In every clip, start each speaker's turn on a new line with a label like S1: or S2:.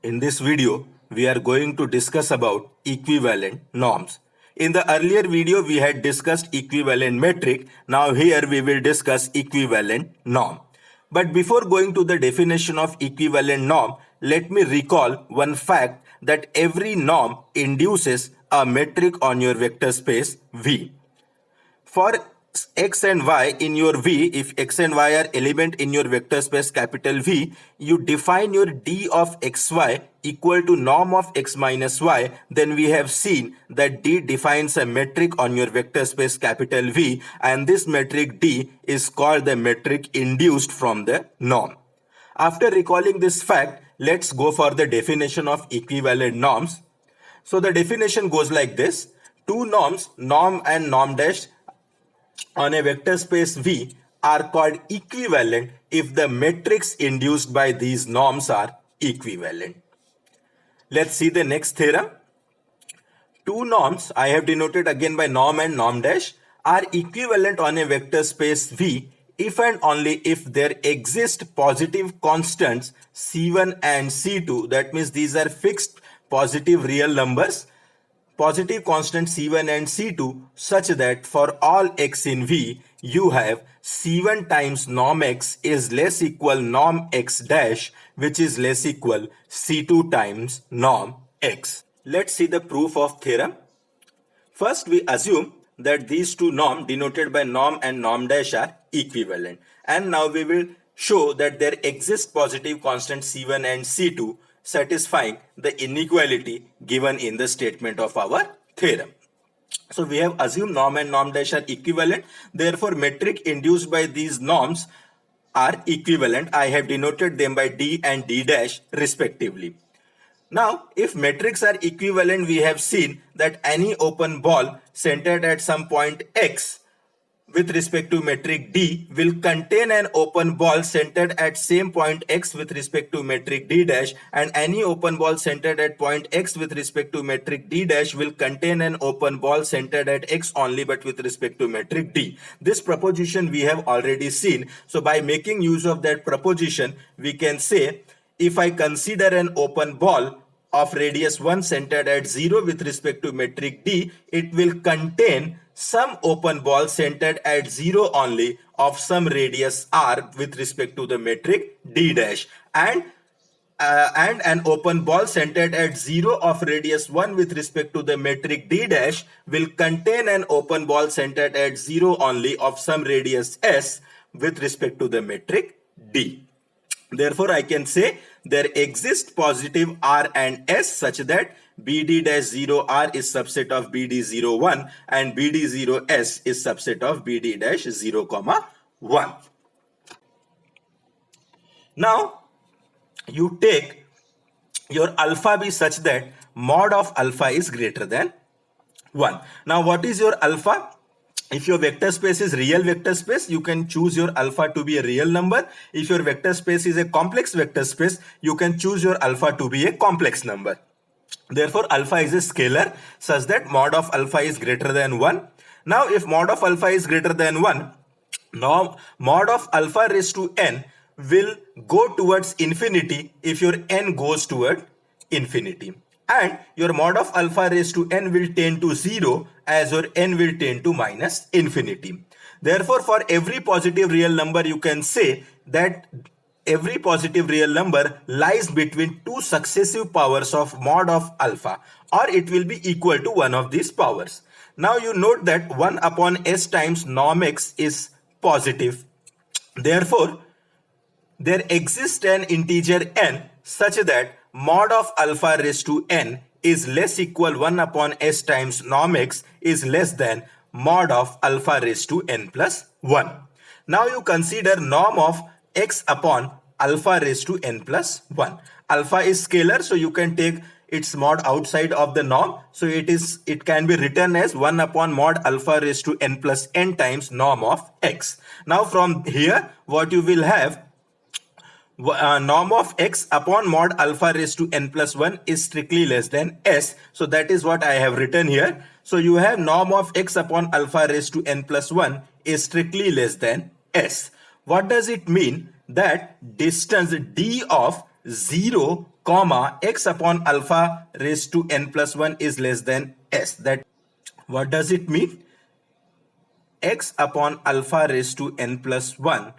S1: In this video, we are going to discuss about equivalent norms. In the earlier video, we had discussed equivalent metric. Now here we will discuss equivalent norm. But before going to the definition of equivalent norm, let me recall one fact that every norm induces a metric on your vector space V. For x and y in your V, if x and y are element in your vector space capital V, you define your d of xy equal to norm of x minus y, then we have seen that d defines a metric on your vector space capital V, and this metric d is called the metric induced from the norm. After recalling this fact, let's go for the definition of equivalent norms. So the definition goes like this: two norms, norm and norm dash, on a vector space V are called equivalent if the metrics induced by these norms are equivalent. Let's see the next theorem. Two norms, I have denoted again by norm and norm dash, are equivalent on a vector space V if and only if there exist positive constants C1 and C2. That means these are fixed positive real numbers, positive constant C1 and C2, such that for all x in V, you have C1 times norm x is less equal norm x dash, which is less equal C2 times norm x. Let's see the proof of theorem. First, we assume that these two norms denoted by norm and norm dash are equivalent. And now we will show that there exists positive constant C1 and C2 satisfying the inequality given in the statement of our theorem. So we have assumed norm and norm dash are equivalent. Therefore, metric induced by these norms are equivalent. I have denoted them by d and d dash respectively. Now, if metrics are equivalent, we have seen that any open ball centered at some point x with respect to metric d will contain an open ball centered at same point x with respect to metric d dash, and any open ball centered at point x with respect to metric d dash will contain an open ball centered at x only but with respect to metric d. This proposition we have already seen. So by making use of that proposition, we can say if I consider an open ball of radius 1 centered at 0 with respect to metric d, it will contain some open ball centered at 0 only of some radius r with respect to the metric d dash, and an open ball centered at 0 of radius 1 with respect to the metric d dash will contain an open ball centered at 0 only of some radius s with respect to the metric d. Therefore, I can say there exist positive r and s such that BD-0R is subset of BD01 and BD0S is subset of BD-0, 1. Now, you take your alpha be such that mod of alpha is greater than 1. Now, what is your alpha? If your vector space is real vector space, you can choose your alpha to be a real number. If your vector space is a complex vector space, you can choose your alpha to be a complex number. Therefore, alpha is a scalar such that mod of alpha is greater than 1. Now, if mod of alpha is greater than 1, now mod of alpha raised to n will go towards infinity if your n goes toward infinity. And your mod of alpha raised to n will tend to 0 as your n will tend to minus infinity. Therefore, for every positive real number, you can say that every positive real number lies between two successive powers of mod of alpha, or it will be equal to one of these powers. Now you note that 1 upon s times norm x is positive. Therefore, there exists an integer n such that mod of alpha raised to n is less equal 1 upon s times norm x is less than mod of alpha raised to n plus 1. Now you consider norm of x upon alpha raised to n plus 1. Alpha is scalar, so you can take its mod outside of the norm. So it can be written as 1 upon mod alpha raised to n plus n times norm of x. Now from here, what you will have, norm of x upon mod alpha raised to n plus 1 is strictly less than s. So that is what I have written here. So you have norm of x upon alpha raised to n plus 1 is strictly less than s. What does it mean? That distance d of 0 comma x upon alpha raised to n plus 1 is less than s. That what does it mean? X upon alpha raised to n plus 1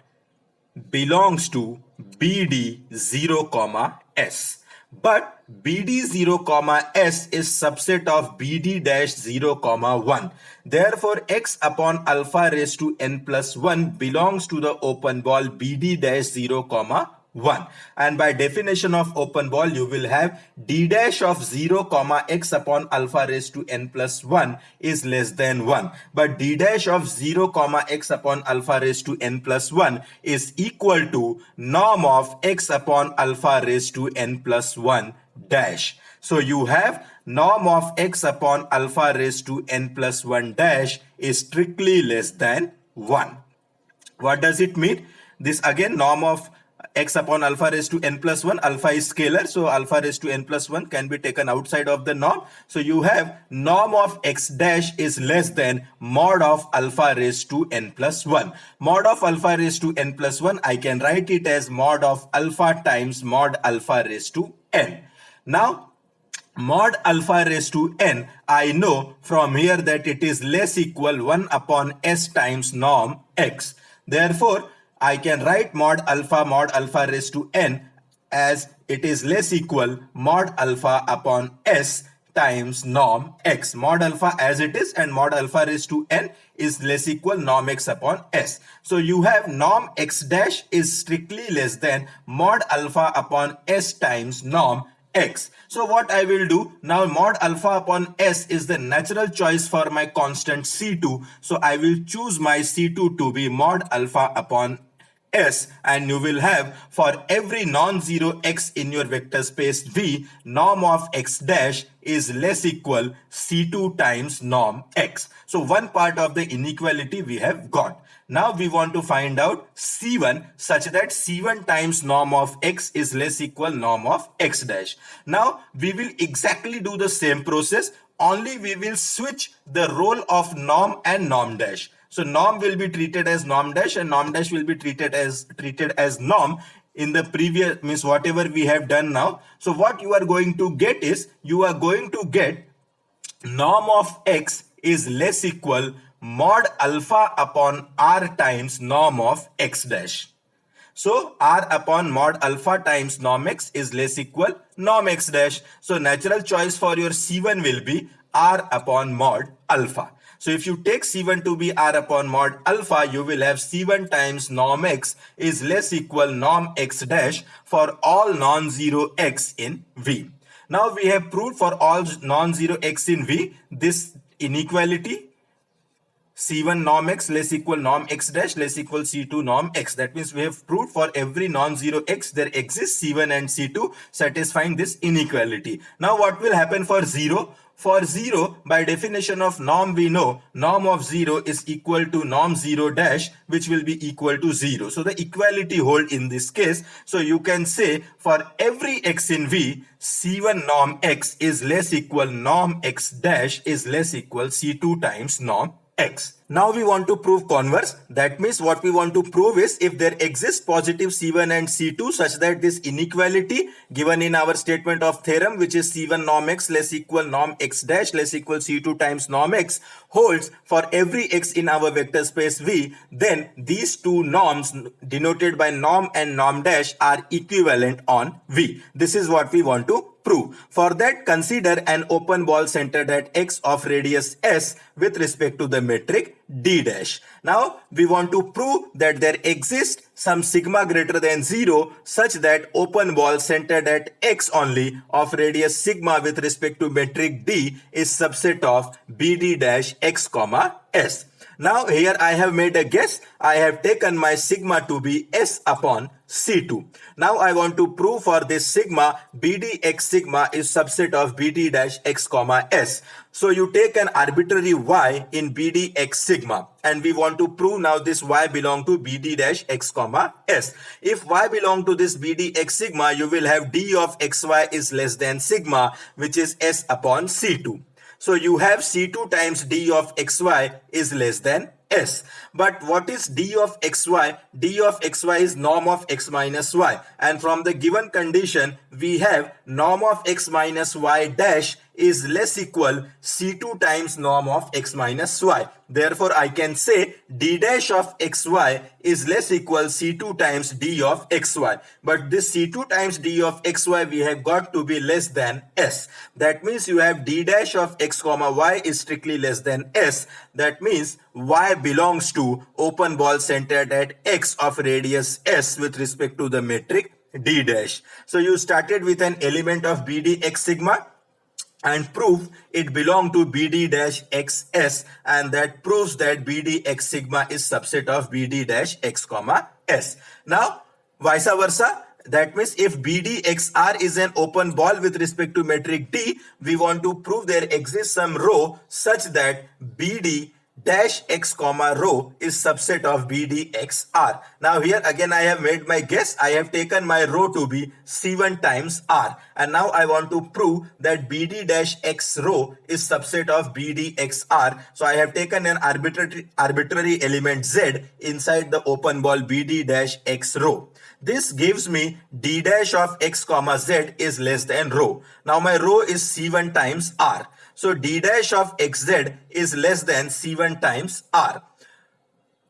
S1: belongs to BD 0 comma S. But BD 0 comma S is subset of BD dash 0 comma 1. Therefore, X upon alpha raised to n plus 1 belongs to the open ball BD dash 0 comma 1. And by definition of open ball, you will have d dash of 0 comma x upon alpha raised to n plus 1 is less than 1. But d dash of 0 comma x upon alpha raised to n plus 1 is equal to norm of x upon alpha raised to n plus 1 dash. So you have norm of x upon alpha raised to n plus 1 dash is strictly less than 1. What does it mean? This again, norm of x upon alpha raised to n plus 1, alpha is scalar, so alpha raised to n plus 1 can be taken outside of the norm. So you have norm of x dash is less than mod of alpha raised to n plus 1. Mod of alpha raised to n plus 1, I can write it as mod of alpha times mod alpha raised to n. Now, mod alpha raised to n, I know from here that it is less equal 1 upon s times norm x. Therefore, I can write mod alpha raised to n as it is less equal mod alpha upon s times norm x. Mod alpha as it is and mod alpha raised to n is less equal norm x upon s. So you have norm x dash is strictly less than mod alpha upon s times norm x. So what I will do now, mod alpha upon s is the natural choice for my constant C2. So I will choose my C2 to be mod alpha upon S, and you will have for every non-zero x in your vector space V, norm of x dash is less equal C2 times norm x. So one part of the inequality we have got. Now we want to find out C1 such that C1 times norm of x is less equal norm of x dash. Now we will exactly do the same process, only we will switch the role of norm and norm dash. So norm will be treated as norm dash and norm dash will be treated as norm in the previous, means whatever we have done now. So what you are going to get is, you are going to get norm of x is less equal mod alpha upon r times norm of x dash. So r upon mod alpha times norm x is less equal norm x dash. So natural choice for your C1 will be r upon mod alpha. So if you take C1 to be r upon mod alpha, you will have C1 times norm x is less equal norm x dash for all non-zero x in V. Now we have proved for all non-zero x in V this inequality C1 norm x less equal norm x dash less equal C2 norm x. That means we have proved for every non-zero x there exists C1 and C2 satisfying this inequality. Now what will happen for 0? For 0, by definition of norm, we know norm of 0 is equal to norm 0 dash, which will be equal to 0. So the equality hold in this case. So you can say for every x in V, C1 norm x is less equal norm x dash is less equal C2 times norm x. Now we want to prove converse. That means what we want to prove is if there exists positive C1 and C2 such that this inequality given in our statement of theorem, which is C1 norm x less equal norm x dash less equal C2 times norm x, holds for every x in our vector space V, then these two norms denoted by norm and norm dash are equivalent on V. This is what we want to prove. For that, consider an open ball centered at x of radius s with respect to the metric d dash. Now we want to prove that there exists some sigma greater than 0 such that open ball centered at x only of radius sigma with respect to metric d is subset of bd dash x comma s. Now here I have made a guess. I have taken my sigma to be s upon C2. Now I want to prove for this sigma, BD x sigma is subset of BD dash x comma s. So you take an arbitrary y in BD x sigma and we want to prove now this y belong to BD dash x comma s. If y belong to this BD x sigma, you will have d of xy is less than sigma, which is s upon C2. So you have C2 times d of xy is less than S. But what is d of xy? D of xy is norm of x minus y. And from the given condition, we have norm of x minus y dash is less equal c2 times norm of x minus y. Therefore, I can say d dash of xy is less equal c2 times d of xy. But this c2 times d of xy we have got to be less than s. That means you have d dash of x comma y is strictly less than s. That means y belongs to open ball centered at x of radius s with respect to the metric d dash. So you started with an element of bd x sigma and prove it belong to bd dash xs, and that proves that bd x sigma is subset of bd dash x comma s. Now vice versa, that means if bd xr is an open ball with respect to metric d, we want to prove there exists some row such that bd dash x comma row is subset of bd xr. Now here again I have made my guess. I have taken my row to be c1 times r, and now I want to prove that bd dash x row is subset of bd xr. So I have taken an arbitrary element z inside the open ball bd dash x row. This gives me d dash of x comma z is less than row. Now my row is c1 times r. So d dash of xz is less than c1 times r.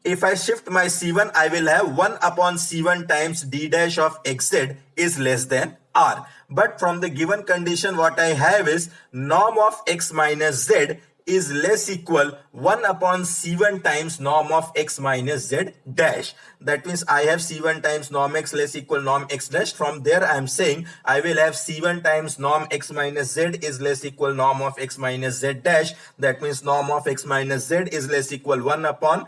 S1: If I shift my c1, I will have 1 upon c1 times d dash of xz is less than r. But from the given condition, what I have is norm of x minus z is less equal 1 upon c1 times norm of x minus z dash. That means I have c1 times norm x less equal norm x dash. From there I am saying I will have c1 times norm x minus z is less equal norm of x minus z dash. That means norm of x minus z is less equal 1 upon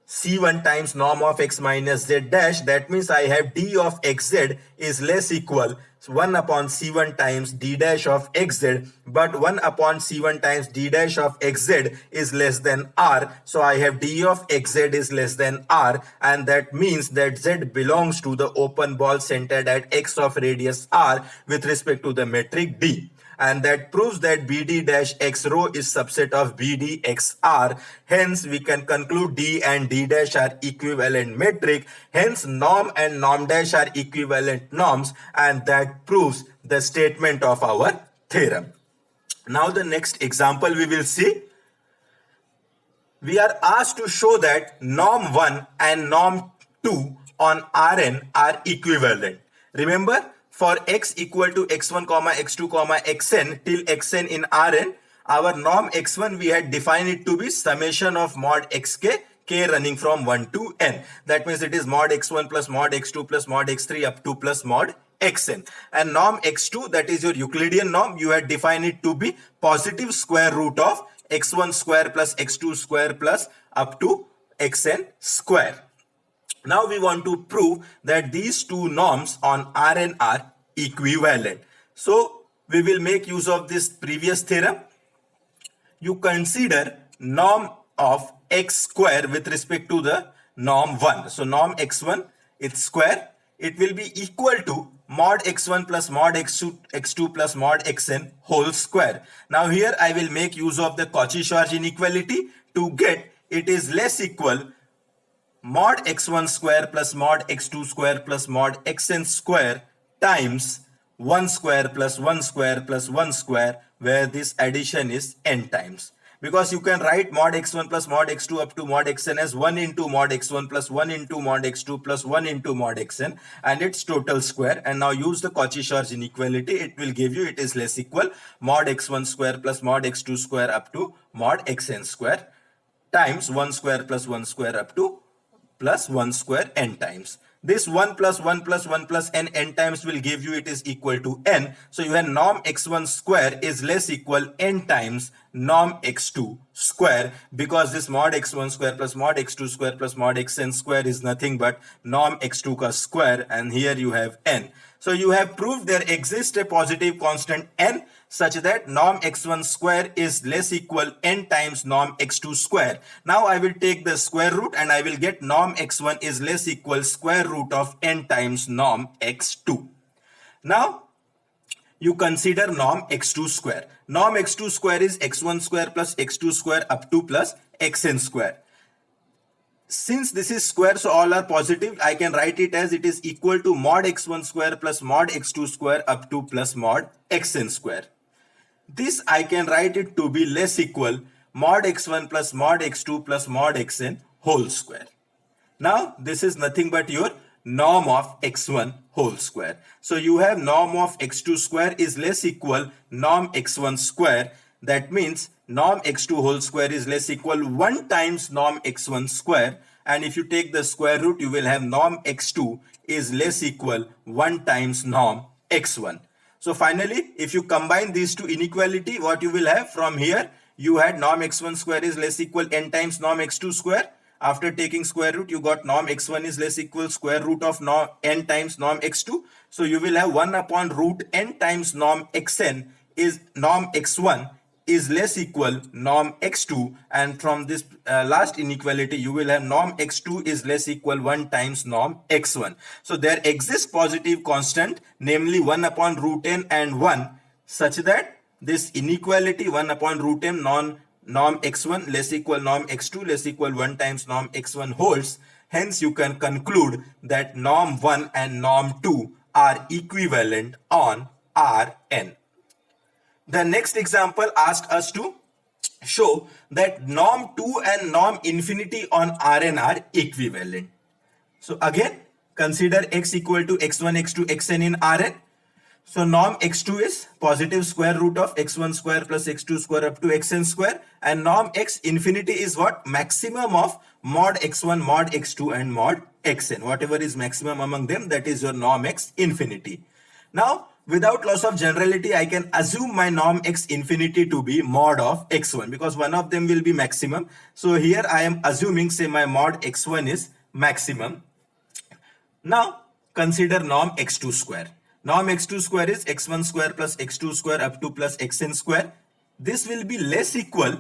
S1: c1 times norm of x minus z dash. That means I have d of xz is less equal 1 upon c1 times d dash of xz, but 1 upon c1 times d dash of xz is less than r. So I have d of xz is less than r, and that means that z belongs to the open ball centered at x of radius r with respect to the metric d. And that proves that bd dash x row is subset of bd xr. Hence we can conclude d and d dash are equivalent metric. Hence norm and norm dash are equivalent norms, and that proves the statement of our theorem. Now the next example we will see. We are asked to show that norm 1 and norm 2 on Rn are equivalent. Remember, for x equal to x1 comma x2 comma xn till xn in Rn, our norm x1 we had defined it to be summation of mod xk, k running from 1 to n. That means it is mod x1 plus mod x2 plus mod x3 up to plus mod xn. And norm x2, that is your Euclidean norm, you had defined it to be positive square root of x1 square plus x2 square plus up to xn square. Now we want to prove that these two norms on Rn are equivalent. So we will make use of this previous theorem. You consider norm of x square with respect to the norm 1. So norm x1, its square, it will be equal to mod x1 plus mod x2 plus mod xn whole square. Now here I will make use of the Cauchy-Schwarz inequality to get it is less equal mod x1 square plus mod x2 square plus mod xn square times 1 square plus 1 square plus 1 square, where this addition is n times. Because you can write mod x1 plus mod x2 up to mod xn as 1 into mod x1 plus 1 into mod x2 plus 1 into mod xn, and its total square. And now use the Cauchy-Schwarz inequality. It will give you it is less equal mod x1 square plus mod x2 square up to mod xn square times 1 square plus 1 square up to plus 1 square n times. This 1 plus 1 plus 1 plus n times will give you it is equal to n. So you have norm x1 square is less equal n times norm x2 square, because this mod x1 square plus mod x2 square plus mod xn square is nothing but norm x2 ka square, and here you have n. So you have proved there exists a positive constant n such that norm x1 square is less equal n times norm x2 square. Now I will take the square root and I will get norm x1 is less equal square root of n times norm x2. Now you consider norm x2 square. Norm x2 square is x1 square plus x2 square up to plus xn square. Since this is square, so all are positive, I can write it as it is equal to mod x1 square plus mod x2 square up to plus mod xn square. This I can write it to be less equal mod x1 plus mod x2 plus mod xn whole square. Now this is nothing but your norm of x1 whole square. So you have norm of x2 square is less equal norm x1 square. That means norm x2 whole square is less equal 1 times norm x1 square. And if you take the square root, you will have norm x2 is less equal 1 times norm x1. So finally, if you combine these two inequality, what you will have from here, you had norm x1 square is less equal n times norm x2 square. After taking square root, you got norm x1 is less equal square root of norm n times norm x2. So you will have 1 upon root n times norm xn is norm x1 is less equal norm x2, and from this last inequality you will have norm x2 is less equal 1 times norm x1. So there exists positive constant, namely 1 upon root n and 1, such that this inequality 1 upon root n norm x1 less equal norm x2 less equal 1 times norm x1 holds. Hence you can conclude that norm 1 and norm 2 are equivalent on Rn. The next example asked us to show that norm 2 and norm infinity on Rn are equivalent. So again, consider x equal to x1, x2, xn in Rn. So norm x2 is positive square root of x1 square plus x2 square up to xn square, and norm x infinity is what? Maximum of mod x1, mod x2 and mod xn. Whatever is maximum among them, that is your norm x infinity. Now, without loss of generality, I can assume my norm x infinity to be mod of x1 because one of them will be maximum. So here I am assuming, say, my mod x1 is maximum. Now consider norm x2 square. Norm x2 square is x1 square plus x2 square up to plus xn square. This will be less equal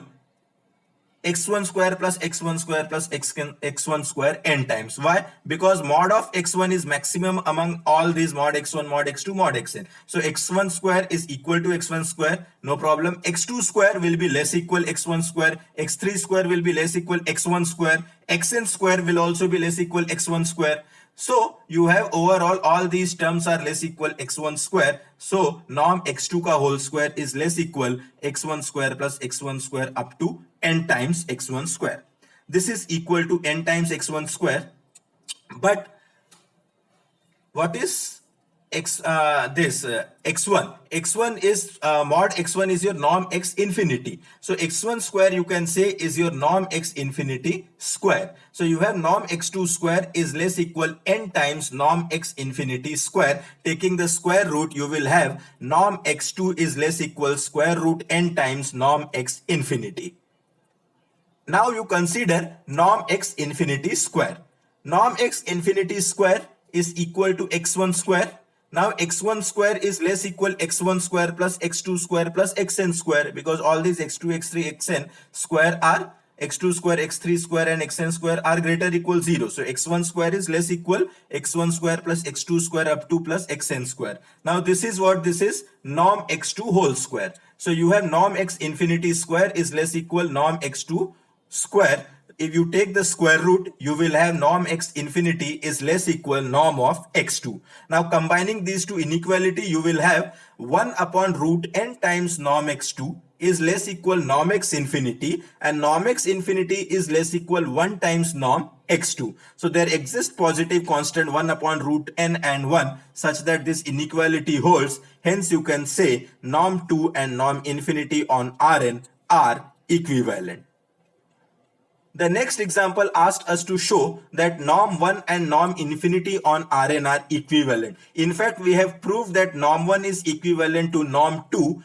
S1: x1 square plus x1 square plus x1 square n times. Why? Because mod of x1 is maximum among all these mod x1, mod x2, mod xn. So x1 square is equal to x1 square, no problem. x2 square will be less equal x1 square, x3 square will be less equal x1 square, xn square will also be less equal x1 square. So you have overall all these terms are less equal x1 square. So norm x2 ka whole square is less equal x1 square plus x1 square up to n times x1 square. This is equal to n times x1 square. But what is x1 is mod x1 is your norm x infinity. So x1 square you can say is your norm x infinity square. So you have norm x2 square is less equal n times norm x infinity square. Taking the square root, you will have norm x2 is less equal square root n times norm x infinity. Now you consider norm x infinity square. Norm x infinity square is equal to x1 square. Now x1 square is less equal x1 square plus x2 square plus xn square, because all these x2, x3, xn square are x2 square, x3 square and xn square are greater equal 0. So x1 square is less equal x1 square plus x2 square up to plus xn square. Now this is what this is, norm x2 whole square. So you have norm x infinity square is less equal norm x2 square. If you take the square root, you will have norm x infinity is less equal norm of x2. Now combining these two inequality, you will have 1 upon root n times norm x2 is less equal norm x infinity, and norm x infinity is less equal 1 times norm x2. So there exists positive constant 1 upon root n and 1 such that this inequality holds. Hence you can say norm 2 and norm infinity on Rn are equivalent. The next example asked us to show that norm 1 and norm infinity on Rn are equivalent. In fact, we have proved that norm 1 is equivalent to norm 2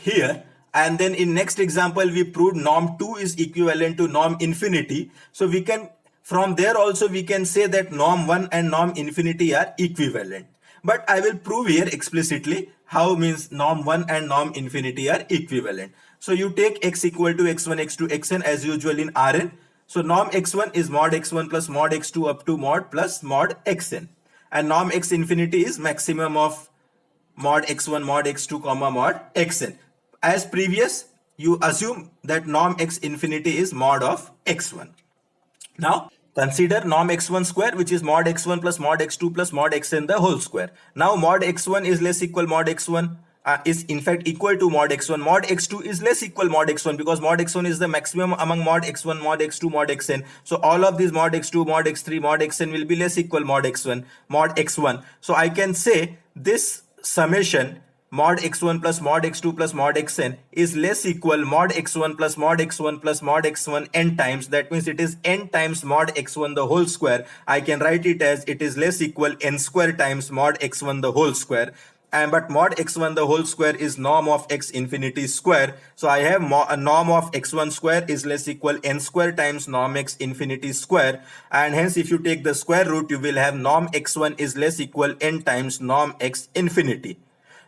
S1: here, and then in next example we proved norm 2 is equivalent to norm infinity. So we can, from there also we can say that norm 1 and norm infinity are equivalent. But I will prove here explicitly how means norm 1 and norm infinity are equivalent. So you take x equal to x1, x2, xn as usual in Rn. So norm x1 is mod x1 plus mod x2 up to mod plus mod xn. And norm x infinity is maximum of mod x1, mod x2, comma mod xn. As previous, you assume that norm x infinity is mod of x1. Now consider norm x1 square, which is mod x1 plus mod x2 plus mod xn the whole square. Now mod x1 is less equal mod x1 is in fact equal to mod x1. Mod x2 is less equal mod x1 because mod x1 is the maximum among mod x1, mod x2, mod xn. So all of these mod x2, mod x3, mod xn will be less equal mod x1, mod x1. So I can say this summation mod x1 plus mod x2 plus mod xn is less equal mod x1 plus mod x1 plus mod x1 n times. That means it is n times mod x1 the whole square. I can write it as it is less equal n square times mod x1 the whole square. And but mod x1 the whole square is norm of x infinity square. So I have a norm of x1 square is less equal n square times norm x infinity square. And hence if you take the square root, you will have norm x1 is less equal n times norm x infinity.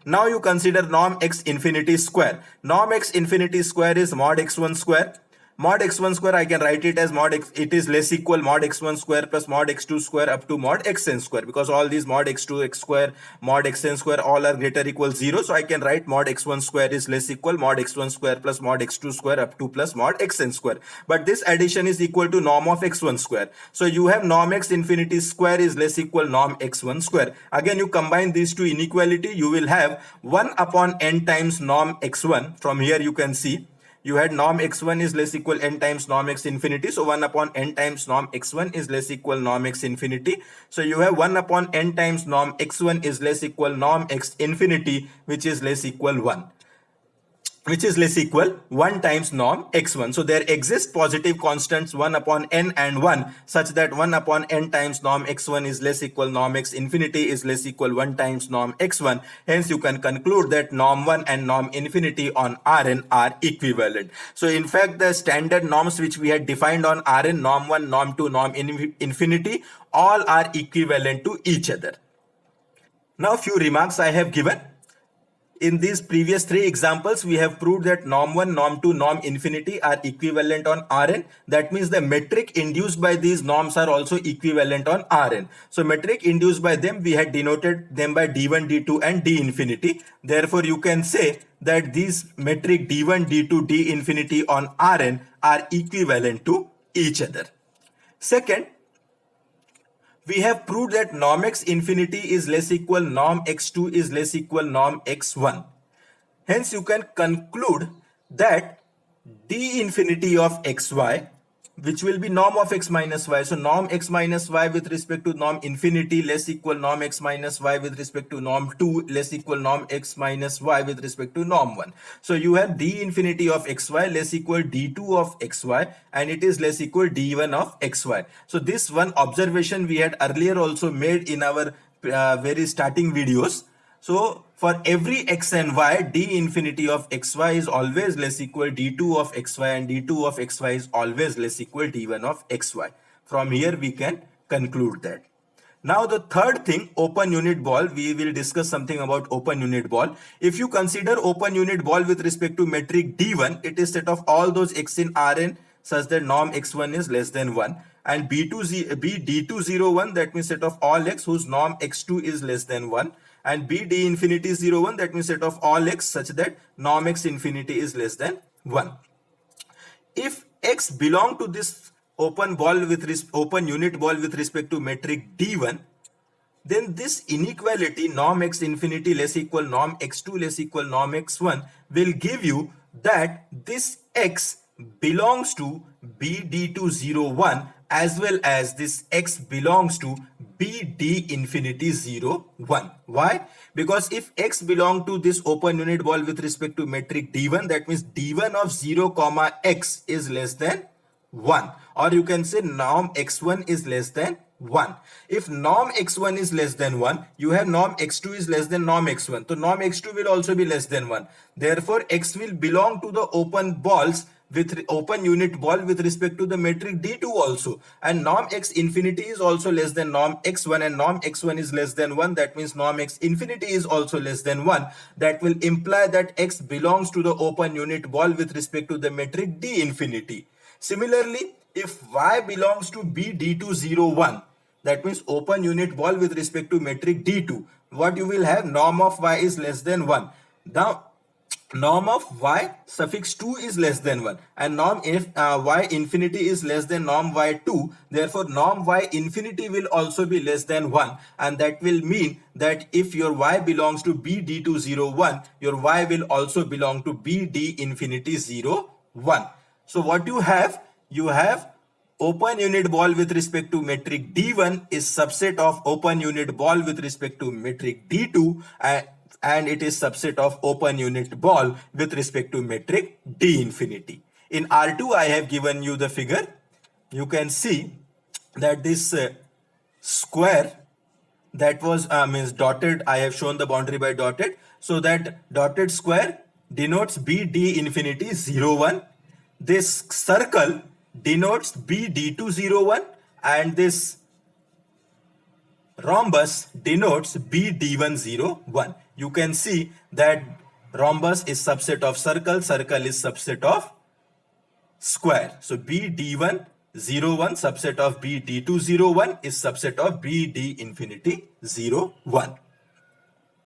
S1: Now you consider norm x infinity square. Norm x infinity square is mod x1 square. Mod x1 square, I can write it as mod x, it is less equal mod x1 square plus mod x2 square up to mod xn square, because all these mod x2 x square, mod xn square all are greater equal 0. So I can write mod x1 square is less equal mod x1 square plus mod x2 square up to plus mod xn square. But this addition is equal to norm of x1 square. So you have norm x infinity square is less equal norm x1 square. Again, you combine these two inequality, you will have 1 upon n times norm x1. From here you can see you had norm x1 is less equal n times norm x infinity. So 1 upon n times norm x1 is less equal norm x infinity. So you have 1 upon n times norm x1 is less equal norm x infinity, which is less equal 1. Which is less equal 1 times norm x1. So there exist positive constants 1 upon n and 1 such that 1 upon n times norm x1 is less equal norm x infinity is less equal 1 times norm x1. Hence you can conclude that norm 1 and norm infinity on Rn are equivalent. So in fact the standard norms which we had defined on Rn, norm 1, norm 2, norm infinity, all are equivalent to each other. Now few remarks I have given. In these previous three examples, we have proved that norm 1, norm 2, norm infinity are equivalent on Rn. That means the metric induced by these norms are also equivalent on Rn. So metric induced by them, we had denoted them by d1, d2 and d infinity. Therefore, you can say that these metric d1, d2, d infinity on Rn are equivalent to each other. Second, we have proved that norm x infinity is less equal norm x2 is less equal norm x1. Hence you can conclude that d infinity of xy, which will be norm of x minus y. So norm x minus y with respect to norm infinity less equal norm x minus y with respect to norm 2 less equal norm x minus y with respect to norm 1. So you have d infinity of xy less equal d2 of xy, and it is less equal d1 of xy. So this one observation we had earlier also made in our very starting videos. So for every x and y, d infinity of xy is always less equal d2 of xy, and d2 of xy is always less equal d1 of xy. From here we can conclude that. Now the third thing, open unit ball, we will discuss something about open unit ball. If you consider open unit ball with respect to metric d1, it is set of all those x in Rn such that norm x1 is less than 1, and d201, that means set of all x whose norm x2 is less than 1, and b d infinity 01, that means set of all x such that norm x infinity is less than 1. If x belong to this open unit ball with respect to metric d1, then this inequality norm x infinity less equal norm x2 less equal norm x1 will give you that this x belongs to bd201 as well as this x belongs to bd infinity 01. Why? Because if x belong to this open unit ball with respect to metric d1, that means d1 of 0 comma x is less than 1, or you can say norm x1 is less than 1. If norm x1 is less than 1, you have norm x2 is less than norm x1. So norm x2 will also be less than 1. Therefore, x will belong to the open balls with open unit ball with respect to the metric d2 also, and norm x infinity is also less than norm x1, and norm x1 is less than 1. That means norm x infinity is also less than 1. That will imply that x belongs to the open unit ball with respect to the metric d infinity. Similarly, if y belongs to bd201, that means open unit ball with respect to metric d2, what you will have, norm of y is less than 1. Now norm of y suffix 2 is less than 1, and norm if y infinity is less than norm y2, therefore norm y infinity will also be less than 1, and that will mean that if your y belongs to bd201, your y will also belong to bd infinity 0 1. So what you have open unit ball with respect to metric D1 is subset of open unit ball with respect to metric D2, and it is subset of open unit ball with respect to metric D infinity. In R2, I have given you the figure. You can see that this square that was means dotted, I have shown the boundary by dotted, so that dotted square denotes BD infinity 0 1. This circle denotes BD201, and this rhombus denotes BD101. You can see that rhombus is subset of circle, circle is subset of square. So BD101 subset of BD201 is subset of BD infinity 01.